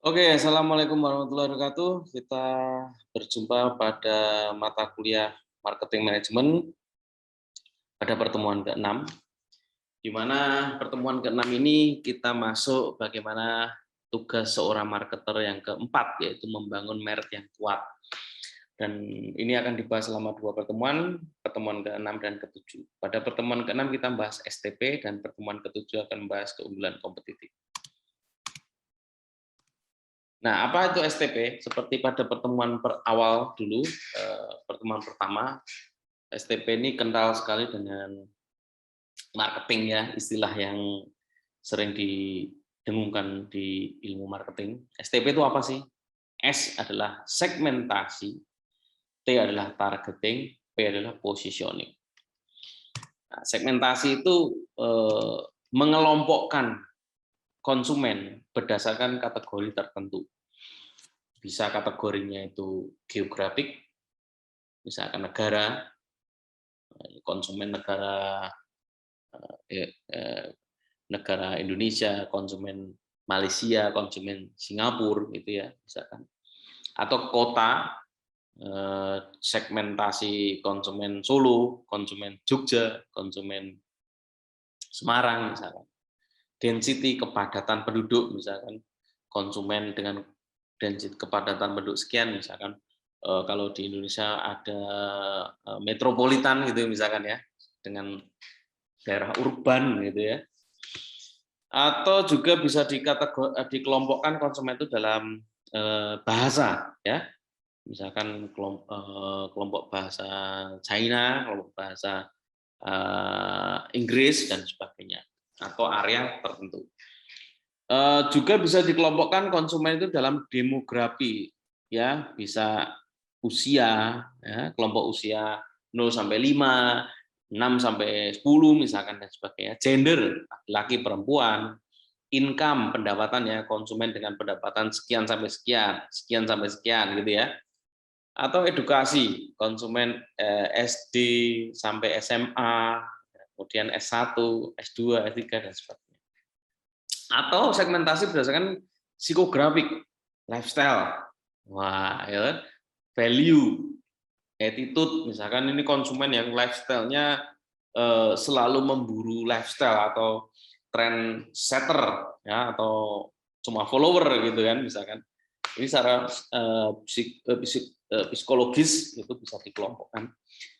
Oke, assalamualaikum warahmatullahi wabarakatuh. Kita berjumpa pada mata kuliah marketing management pada pertemuan ke-6, di mana pertemuan ke-6 ini kita masuk bagaimana tugas seorang marketer yang keempat, yaitu membangun merek yang kuat. Dan ini akan dibahas selama 2 pertemuan, pertemuan ke-6 dan ke-7. Pada pertemuan ke-6 kita bahas STP, dan pertemuan ke-7 akan membahas keunggulan kompetitif. Nah, apa itu STP? Seperti pada pertemuan awal dulu, pertemuan pertama, STP ini kental sekali dengan marketing ya, istilah yang sering didengungkan di ilmu marketing. STP itu apa sih? S adalah segmentasi, T adalah targeting, P adalah positioning. Nah, segmentasi itu mengelompokkan konsumen berdasarkan kategori tertentu. Bisa kategorinya itu geografik, misalkan negara, konsumen negara negara Indonesia, konsumen Malaysia, konsumen Singapura, gitu ya, misalkan. Atau kota, segmentasi konsumen Solo, konsumen Jogja, konsumen Semarang, misalkan. Density kepadatan penduduk, misalkan konsumen dengan density kepadatan penduduk sekian, misalkan kalau di Indonesia ada metropolitan gitu misalkan ya, dengan daerah urban gitu ya. Atau juga bisa dikelompokkan konsumen itu dalam bahasa ya. Misalkan kelompok bahasa China, kelompok bahasa Inggris dan sebagainya, atau area tertentu. Juga bisa dikelompokkan konsumen itu dalam demografi ya, bisa usia ya, kelompok usia 0 sampai 5, 6 sampai 10 misalkan dan sebagainya. Gender, laki perempuan, income pendapatan ya, konsumen dengan pendapatan sekian sampai sekian, sekian sampai sekian gitu ya. Atau edukasi, konsumen SD sampai SMA, kemudian S1, S2, S3 dan sebagainya. Atau segmentasi berdasarkan psikografik, lifestyle, wah, ya, value, attitude, misalkan ini konsumen yang lifestyle-nya selalu memburu lifestyle atau trend setter, ya, atau cuma follower gitu kan, misalkan. Ini secara psikologis itu bisa dikelompokkan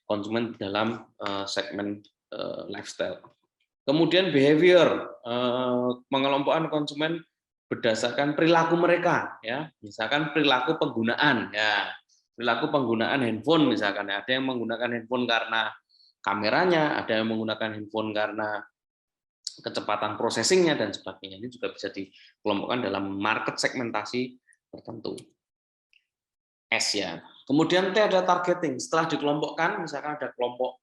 konsumen dalam segmen lifestyle. Kemudian behavior, pengelompokan konsumen berdasarkan perilaku mereka, ya, misalkan perilaku penggunaan, ya, perilaku penggunaan handphone misalkan, ada yang menggunakan handphone karena kameranya, ada yang menggunakan handphone karena kecepatan processingnya dan sebagainya. Ini juga bisa dikelompokkan dalam market segmentasi tertentu. S ya. Kemudian T ada targeting. Setelah dikelompokkan, misalkan ada kelompok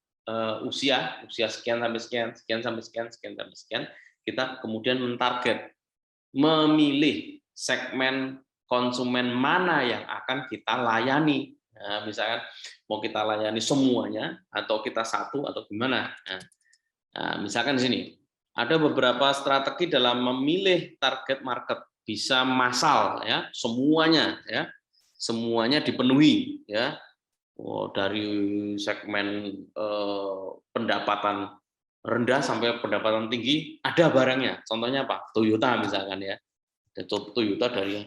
usia sekian sampai sekian, sekian sampai sekian, sekian sampai sekian, kita kemudian mentarget, memilih segmen konsumen mana yang akan kita layani. Nah, misalkan mau kita layani semuanya atau kita satu atau gimana. Nah, misalkan di sini ada beberapa strategi dalam memilih target market, bisa massal ya, semuanya dipenuhi ya. Dari segmen pendapatan rendah sampai pendapatan tinggi ada barangnya. Contohnya apa? Toyota misalkan ya. Toyota dari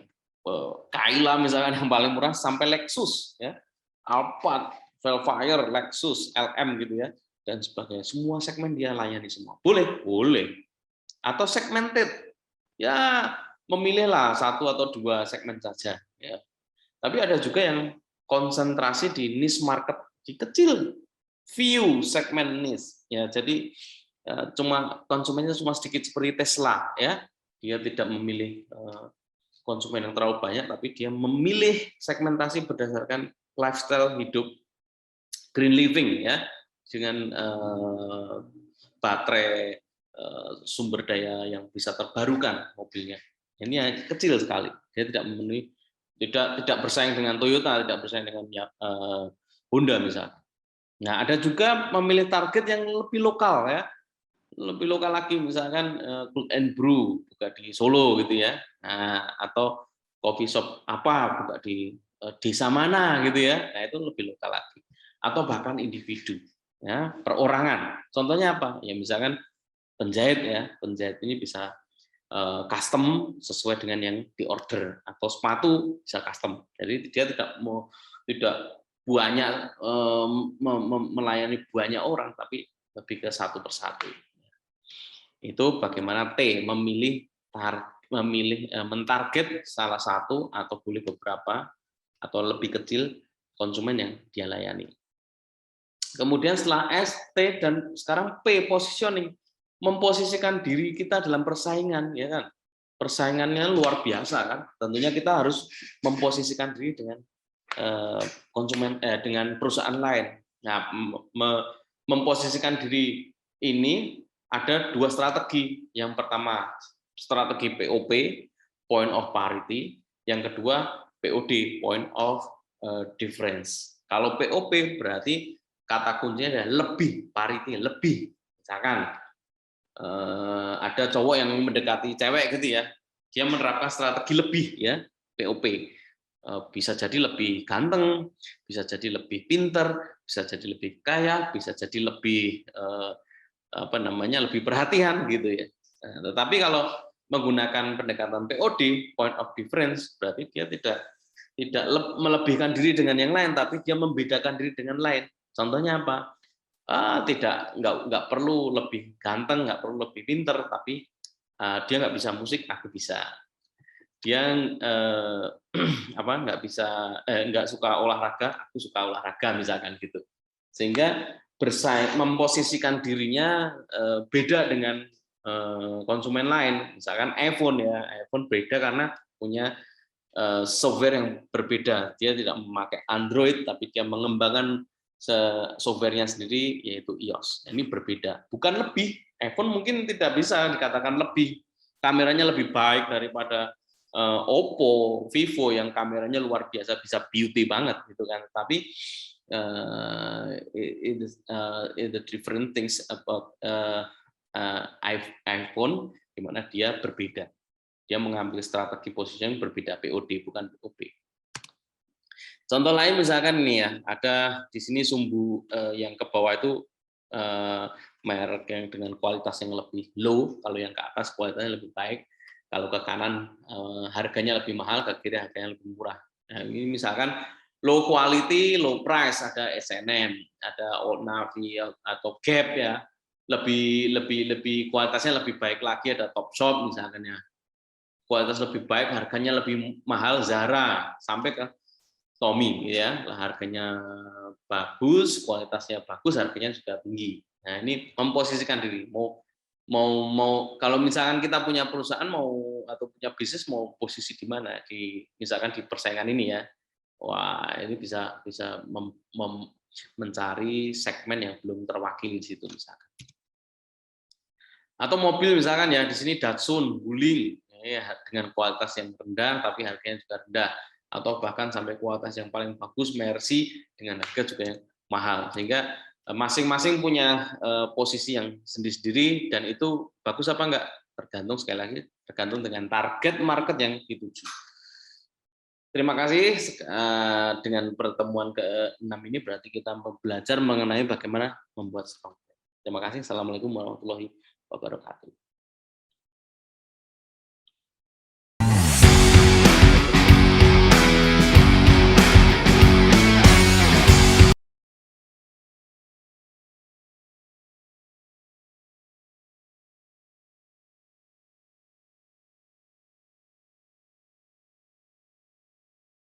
Kaila misalkan yang paling murah sampai Lexus ya. Alphard, Velfire, Lexus, LM gitu ya, dan sebagainya. Semua segmen dia layani semua. Boleh, boleh. Atau segmented. Ya, memilihlah satu atau dua segmen saja ya. Tapi ada juga yang konsentrasi di niche market, di kecil, few segmen niche ya. Jadi cuma konsumennya cuma sedikit seperti Tesla ya. Dia tidak memilih konsumen yang terlalu banyak, tapi dia memilih segmentasi berdasarkan lifestyle hidup green living ya, dengan baterai sumber daya yang bisa terbarukan mobilnya. Ini kecil sekali, dia tidak memenuhi, tidak bersaing dengan Toyota, tidak bersaing dengan Honda misalnya. Nah, ada juga memilih target yang lebih lokal ya, lebih lokal lagi, misalkan Cook and Brew buka di Solo gitu ya. Nah, atau coffee shop apa buka di desa mana gitu ya. Nah, itu lebih lokal lagi. Atau bahkan individu ya, perorangan. Contohnya apa? Ya misalkan penjahit ya, penjahit ini bisa custom sesuai dengan yang diorder, atau sepatu bisa custom. Jadi dia tidak banyak melayani banyak orang, tapi lebih ke satu persatu. Itu bagaimana T mentarget salah satu atau boleh beberapa atau lebih kecil konsumen yang dia layani. Kemudian setelah S, T, dan sekarang P, positioning, memposisikan diri kita dalam persaingan, ya kan? Persaingannya luar biasa kan? Tentunya kita harus memposisikan diri dengan konsumen, dengan perusahaan lain. Nah, memposisikan diri ini ada dua strategi. Yang pertama strategi POP, point of parity. Yang kedua POD, point of difference. Kalau POP berarti kata kuncinya adalah lebih, parity, lebih. Misalkan ada cowok yang mendekati cewek gitu ya, dia menerapkan strategi lebih ya, POP. Bisa jadi lebih ganteng, bisa jadi lebih pinter, bisa jadi lebih kaya, bisa jadi lebih lebih perhatian gitu ya. Nah, tetapi kalau menggunakan pendekatan POD, point of difference, berarti dia tidak melebihkan diri dengan yang lain, tapi dia membedakan diri dengan lain. Contohnya apa? Nggak perlu lebih ganteng, nggak perlu lebih pinter, tapi dia nggak bisa musik, aku bisa. Dia nggak suka olahraga, aku suka olahraga misalkan gitu. Sehingga memposisikan dirinya beda dengan konsumen lain. Misalkan iPhone ya, iPhone beda karena punya software yang berbeda. Dia tidak memakai Android, tapi dia mengembangkan softwarenya sendiri, yaitu iOS. Ini berbeda. Bukan lebih. iPhone mungkin tidak bisa dikatakan lebih. Kameranya lebih baik daripada Oppo, Vivo yang kameranya luar biasa, bisa beauty banget gitu kan. Tapi the different things about iPhone, di mana dia berbeda. Dia mengambil strategi posisi yang berbeda, POD bukan POP. Contoh lain misalkan ini ya, ada di sini sumbu yang ke bawah itu merek yang dengan kualitas yang lebih low, kalau yang ke atas kualitasnya lebih baik. Kalau ke kanan harganya lebih mahal, ke kiri harganya lebih murah. Nah, ini misalkan low quality, low price, ada SNM, ada Old Navy atau Gap ya. Lebih kualitasnya lebih baik lagi, ada Topshop misalkan ya. Kualitas lebih baik, harganya lebih mahal, Zara, sampai ke Tommy ya. Harganya bagus, kualitasnya bagus, harganya juga tinggi. Nah, ini memposisikan diri. Mau kalau misalkan kita punya perusahaan atau punya bisnis, mau posisi di mana, misalkan di persaingan ini ya, wah ini bisa mencari segmen yang belum terwakili di situ misalkan. Atau mobil misalkan ya, di sini Datsun, Wuling ya, dengan kualitas yang rendah tapi harganya juga rendah, atau bahkan sampai kualitas yang paling bagus Mercy dengan harga juga yang mahal, sehingga masing-masing punya posisi yang sendiri-sendiri, dan itu bagus apa enggak tergantung, sekali lagi tergantung dengan target market yang dituju. Terima kasih. Dengan pertemuan ke-6 ini berarti kita belajar mengenai bagaimana membuat strong. Terima kasih. Assalamualaikum warahmatullahi wabarakatuh.